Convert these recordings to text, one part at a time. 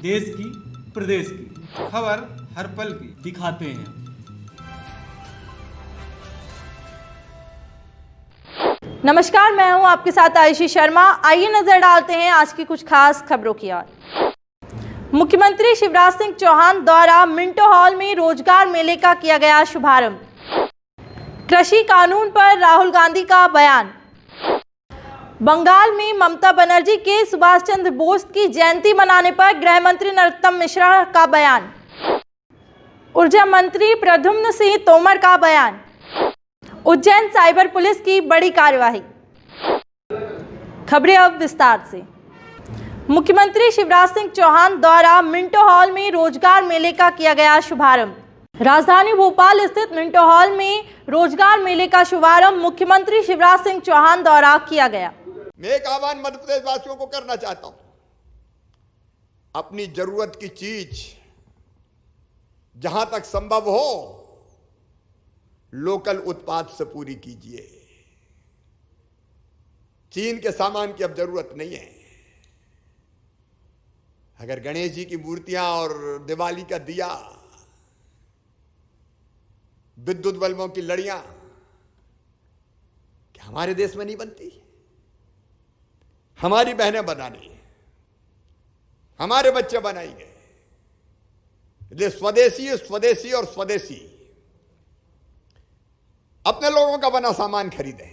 देश की, प्रदेश की खबर हर पल की दिखाते हैं। नमस्कार, मैं हूं आपके साथ आयुषी शर्मा। आइए नजर डालते हैं आज की कुछ खास खबरों की ओर। मुख्यमंत्री शिवराज सिंह चौहान द्वारा मिंटो हॉल में रोजगार मेले का किया गया शुभारंभ। कृषि कानून पर राहुल गांधी का बयान। बंगाल में ममता बनर्जी के सुभाष चंद्र बोस की जयंती मनाने पर गृह मंत्री नरोत्तम मिश्रा का बयान। ऊर्जा मंत्री प्रद्युम्न सिंह तोमर का बयान। उज्जैन साइबर पुलिस की बड़ी कार्यवाही। खबरें अब विस्तार से। मुख्यमंत्री शिवराज सिंह चौहान द्वारा मिंटो हॉल में रोजगार मेले का किया गया शुभारंभ। राजधानी भोपाल स्थित मिंटो हॉल में रोजगार मेले का शुभारंभ मुख्यमंत्री शिवराज सिंह चौहान द्वारा किया गया। मैं एक आह्वान मध्य प्रदेश वासियों को करना चाहता हूं, अपनी जरूरत की चीज जहां तक संभव हो लोकल उत्पाद से पूरी कीजिए। चीन के सामान की अब जरूरत नहीं है। अगर गणेश जी की मूर्तियां और दिवाली का दिया, विद्युत बल्बों की लड़ियां क्या हमारे देश में नहीं बनती? हमारी बहनें बनानी है, हमारे बच्चे बनाएंगे। इसलिए स्वदेशी स्वदेशी और स्वदेशी अपने लोगों का बना सामान खरीदें।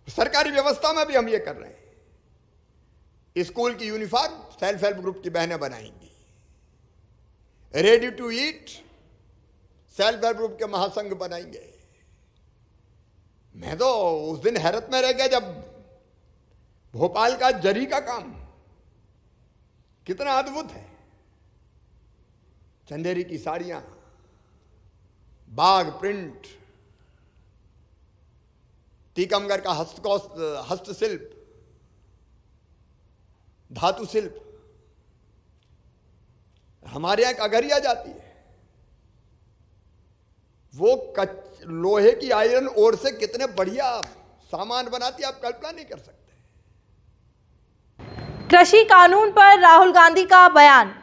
सरकारी व्यवस्था में भी हम ये कर रहे हैं। स्कूल की यूनिफॉर्म सेल्फ हेल्प ग्रुप की बहनें बनाएंगी। Ready to eat self help group के महासंघ बनाएंगे। मैं तो उस दिन हैरत में रह गया जब भोपाल का जरी का काम कितना अद्भुत है। चंदेरी की साड़ियां, बाग प्रिंट, टीकमगढ़ का हस्तशिल्प, धातु शिल्प। हमारे यहां एक अगरिया जाती है, वो लोहे की आयरन ओर से कितने बढ़िया सामान बनाती है, आप कल्पना नहीं कर सकते। कृषि कानून पर राहुल गांधी का बयान।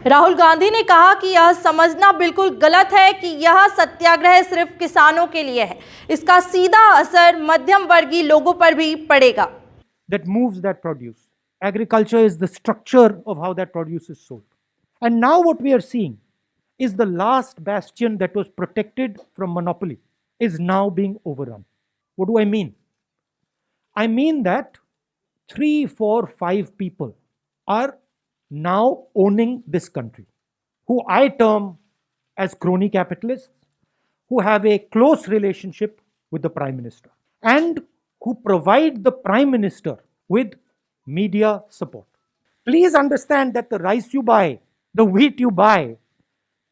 राहुल गांधी ने कहा कि यह समझना बिल्कुल गलत है कि यह सत्याग्रह सिर्फ किसानों के लिए है। इसका सीधा असर मध्यम वर्गीय लोगों पर भी पड़ेगा। That moves that produce. Agriculture is the structure of how that produce is sold. And now what we are seeing is the last bastion that was protected from monopoly is now being overrun. What do I mean? I mean that 3, 4, 5 people are now owning this country, who I term as crony capitalists, who have a close relationship with the Prime Minister and who provide the Prime Minister with media support. Please understand that the rice you buy, the wheat you buy,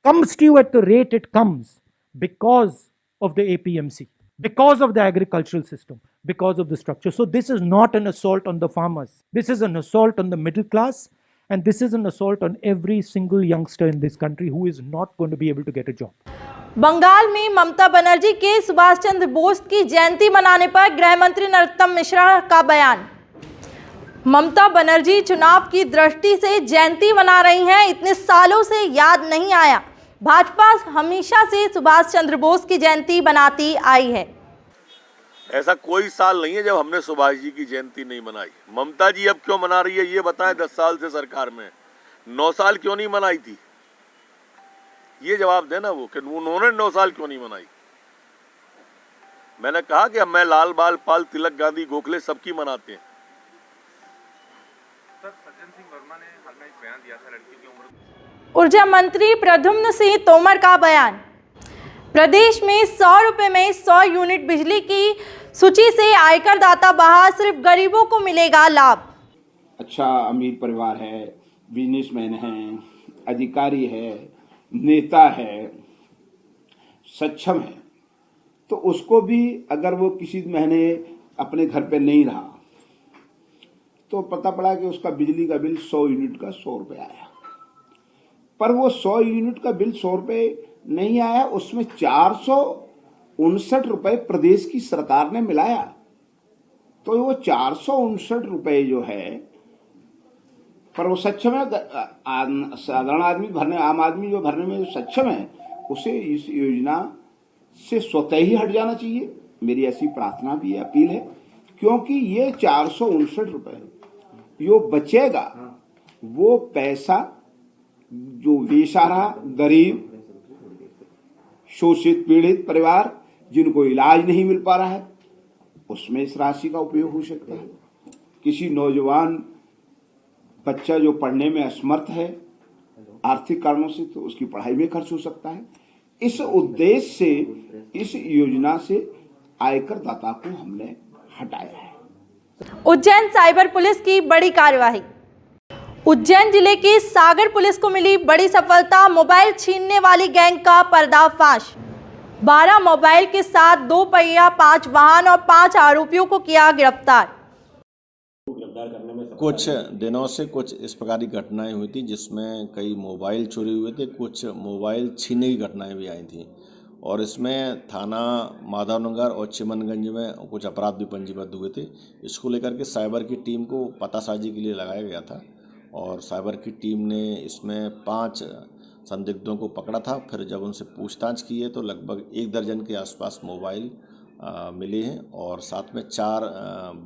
comes to you at the rate it comes because of the APMC, because of the agricultural system, because of the structure. So this is not an assault on the farmers. This is an assault on the middle class, and this is an assault on every single youngster in this country who is not going to be able to get a job. Bengal में ममता बनर्जी के सुभाष चंद्र बोस की जयंती मनाने पर गृह मंत्री नरोत्तम मिश्रा का बयान। ममता बनर्जी चुनाव की दृष्टि से जयंती मना रही हैं। इतने सालों से याद नहीं आया। भाजपा हमेशा से सुभाष चंद्र बोस की जयंती बनाती आई है। ऐसा कोई साल नहीं है जब हमने सुभाष जी की जयंती नहीं मनाई। ममता जी अब क्यों मना रही है ये बताएं। 10 साल से सरकार में 9 साल क्यों नहीं मनाई थी, ये जवाब देना वो कि उन्होंने 9 साल क्यों नहीं मनाई। मैंने कहा कि मैं लाल बाल पाल तिलक गांधी गोखले सबकी मनाते हैं। सर, सज्जन सिंह वर्मा ने हाल में एक बयान दिया था लड़की की उम्र। ऊर्जा मंत्री प्रद्युम्न सिंह तोमर का बयान। प्रदेश में 100 रुपए में 100 यूनिट बिजली की सूची से आयकर दाता बाहर, सिर्फ गरीबों को मिलेगा लाभ। अच्छा अमीर परिवार है, बिजनेसमैन है, अधिकारी है, नेता है, सक्षम है, तो उसको भी अगर वो किसी महीने अपने घर पे नहीं रहा तो पता पड़ा कि उसका बिजली का बिल 100 यूनिट का 100 रुपये आया। पर वो 100 यूनिट का बिल 100 रुपये नहीं आया, उसमें 459 रुपये प्रदेश की सरकार ने मिलाया। तो वो 459 रुपये जो है पर वो सक्षम है। साधारण आदमी भरने, आम आदमी जो भरने में सक्षम है, उसे इस योजना से स्वतः ही हट जाना चाहिए। मेरी ऐसी प्रार्थना भी है, अपील है, क्योंकि ये 459 रुपए जो बचेगा वो पैसा जो बेसहारा, गरीब, शोषित, पीड़ित परिवार जिनको इलाज नहीं मिल पा रहा है, उसमें इस राशि का उपयोग हो सकता है। किसी नौजवान बच्चा जो पढ़ने में असमर्थ है आर्थिक कारणों से, तो उसकी पढ़ाई में खर्च हो सकता है। इस उद्देश्य से इस योजना से आयकर दाता को हमने हटाया है। उज्जैन साइबर पुलिस की बड़ी कार्यवाही। उज्जैन जिले की सागर पुलिस को मिली बड़ी सफलता, मोबाइल छीनने वाली गैंग का पर्दाफाश। 12 मोबाइल के साथ 2 पहिया 5 वाहन और 5 आरोपियों को किया गिरफ्तार। कुछ दिनों से कुछ इस प्रकार की घटनाएं हुई थी जिसमें कई मोबाइल चोरी हुए थे, कुछ मोबाइल छीनने की घटनाएं भी आई थी और इसमें थाना माधवनगर और चिमनगंज में कुछ अपराध भी पंजीबद्ध हुए थे। इसको लेकर के साइबर की टीम को पतासाजी के लिए लगाया गया था और साइबर की टीम ने इसमें 5 संदिग्धों को पकड़ा था। फिर जब उनसे पूछताछ की है तो लगभग 1 दर्जन के आसपास मोबाइल मिले हैं और साथ में 4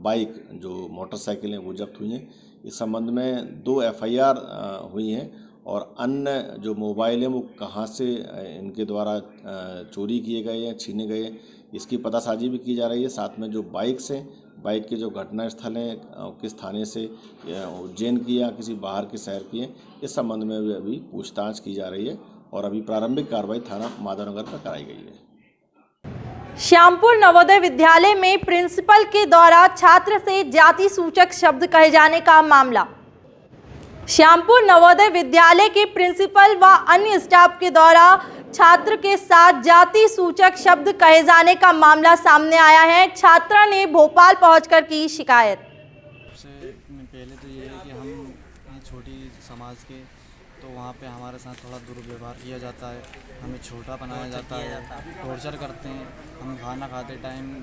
बाइक जो मोटरसाइकिलें वो जब्त हुई हैं। इस संबंध में 2 FIR हुई हैं और अन्य जो मोबाइल हैं वो कहाँ से इनके द्वारा चोरी किए गए हैं, छीने गए हैं, इसकी पतासाजी भी की जा रही है। साथ में जो बाइक्स हैं, बाइक के जो घटना स्थल हैं, किस थाने से, उज्जैन की या किसी बाहर के शहर की हैं, इस संबंध में भी अभी पूछताछ की जा रही है और अभी प्रारंभिक कार्रवाई थाना माधवनगर पर कराई गई है। श्यामपुर नवोदय विद्यालय में प्रिंसिपल के द्वारा छात्र से जाति सूचक शब्द कहे जाने का मामला। श्यामपुर नवोदय विद्यालय के प्रिंसिपल व अन्य स्टाफ के द्वारा छात्र के साथ जाति सूचक शब्द कहे जाने का मामला सामने आया है। छात्रा ने भोपाल पहुंचकर की शिकायत। सबसे पहले तो ये है कि हम छोटी समाज के, तो वहाँ पे हमारे साथ थोड़ा दुर्व्यवहार किया जाता है, हमें छोटा बनाया जाता है, टॉर्चर करते हैं। हम खाना खाते टाइम,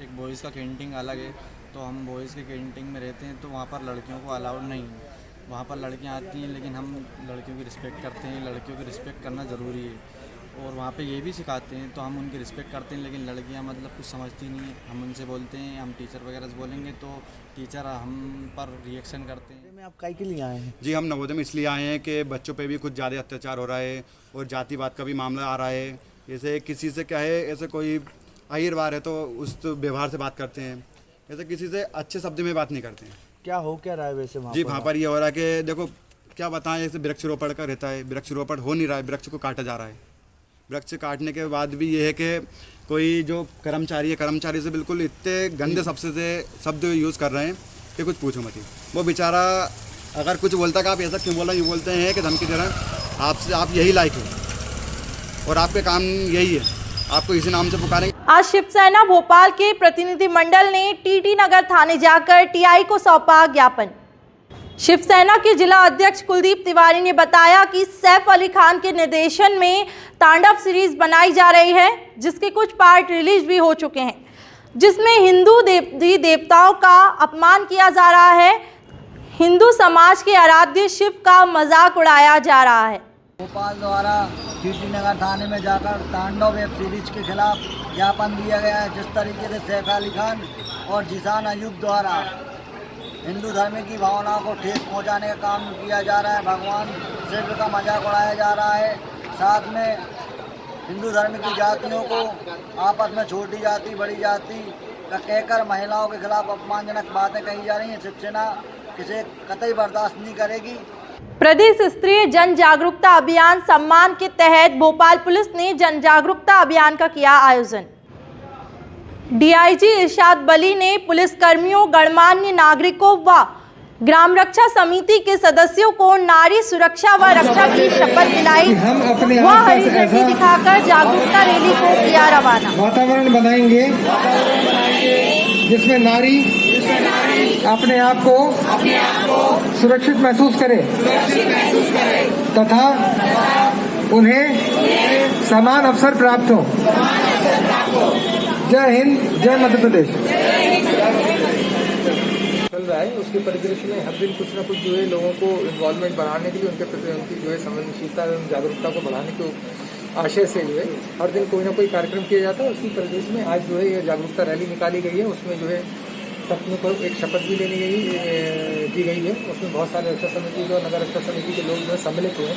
एक बॉयज़ का कैंटीन अलग है, तो हम बॉयज़ के कैंटीन में रहते हैं, तो वहाँ पर लड़कियों को अलाउड नहीं है। वहाँ पर लड़कियाँ आती हैं, लेकिन हम लड़कियों की रिस्पेक्ट करते हैं, लड़कियों की रिस्पेक्ट करना ज़रूरी है। और वहाँ पे ये भी सिखाते हैं, तो हम उनकी रिस्पेक्ट करते हैं, लेकिन लड़कियाँ मतलब कुछ समझती नहीं है। हम उनसे बोलते हैं, हम टीचर वगैरह से बोलेंगे तो टीचर हम पर रिएक्शन करते हैं। में आप काय के लिए आए हैं? जी, हम नवोदय में इसलिए आए हैं कि बच्चों पे भी कुछ ज़्यादा अत्याचार हो रहा है और जातिवाद का भी मामला आ रहा है। जैसे किसी से क्या है, ऐसे कोई अहिरवार है तो उस व्यवहार से बात करते हैं, ऐसे किसी से अच्छे शब्द में बात नहीं करते हैं। क्या हो क्या रहा है वैसे वहाँ? जी, वहाँ पर ये हो रहा है कि देखो क्या बताएं, जैसे वृक्षारोपण का रहता है, वृक्षारोपण हो नहीं रहा है, वृक्ष को काटा जा रहा है। वृक्ष काटने के बाद भी ये है कि कोई जो कर्मचारी है, कर्मचारी से बिल्कुल इतने गंदे शब्द यूज़ कर रहे हैं कि कुछ पूछो मत ही। वो बेचारा अगर कुछ बोलता है कि आप ऐसा क्यों बोला, ये बोलते हैं कि धमकी दे रहे हैं आपसे, आप यही लायक हो और आपके काम यही है, आपको इसी नाम से पुकारेंगे। आज शिवसेना भोपाल के प्रतिनिधि मंडल ने टीटी नगर थाने जाकर टीआई को सौंपा ज्ञापन। शिवसेना के जिला अध्यक्ष कुलदीप तिवारी ने बताया कि सैफ अली खान के निर्देशन में तांडव सीरीज बनाई जा रही है, जिसके कुछ पार्ट रिलीज भी हो चुके हैं, जिसमें हिंदू देवी देवताओं का अपमान किया जा रहा है, हिंदू समाज के आराध्य शिव का मजाक उड़ाया जा रहा है। भोपाल द्वारा टीटी नगर थाने में जाकर तांडव वेब सीरीज के खिलाफ ज्ञापन दिया गया है। जिस तरीके से सैफ अली खान और जीशान अयूब द्वारा हिंदू धर्म की भावनाओं को ठेस पहुंचाने का काम किया जा रहा है, भगवान शिव का मजाक उड़ाया जा रहा है, साथ में हिंदू धर्म की जातियों को आपस में छोटी जाति बड़ी जाति का कहकर महिलाओं के खिलाफ अपमानजनक बातें कही जा रही हैं। शिवसेना इसे कतई बर्दाश्त नहीं करेगी। प्रदेश स्तरीय जन जागरूकता अभियान सम्मान के तहत भोपाल पुलिस ने जन जागरूकता अभियान का किया आयोजन। डीआईजी इरशाद बली ने पुलिस कर्मियों, गणमान्य नागरिकों व ग्राम रक्षा समिति के सदस्यों को नारी सुरक्षा व रक्षा की शपथ दिलाई व हरी झंडी दिखाकर जागरूकता रैली को किया रवाना। वातावरण बनाएंगे जिसमें नारी अपने आप को सुरक्षित महसूस करे तथा उन्हें समान अवसर प्राप्त हो। जय हिंद, जय मध्य प्रदेश। चल रहा है उसके परिदृश्य में हर दिन कुछ ना कुछ जो है लोगों को इन्वॉल्वमेंट बढ़ाने के लिए उनके प्रति उनकी जो है संवेदनशीलता एवं जागरूकता को बढ़ाने के आशय से जो है हर दिन कोई ना कोई कार्यक्रम किया जाता है। उसी परिदृश्य में आज जो है ये जागरूकता रैली निकाली गई है। उसमें जो है सपनों को एक शपथ भी दी गई है। उसमें बहुत सारे रक्षा समिति और नगर रक्षा समिति के लोग जो है सम्मिलित हुए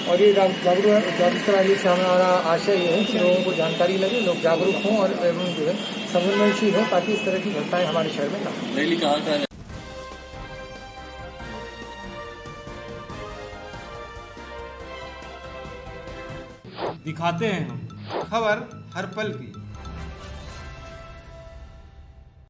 और ये जागरूकता रैली से हमारा आशय ये है कि लोगों को जानकारी लगे, लोग जागरूक हों और एवं जो है संवेदनशील हों ताकि इस तरह की घटनाएं हमारे शहर में ना हो। रैली कहाँ का दिखाते हैं हम खबर हर पल की।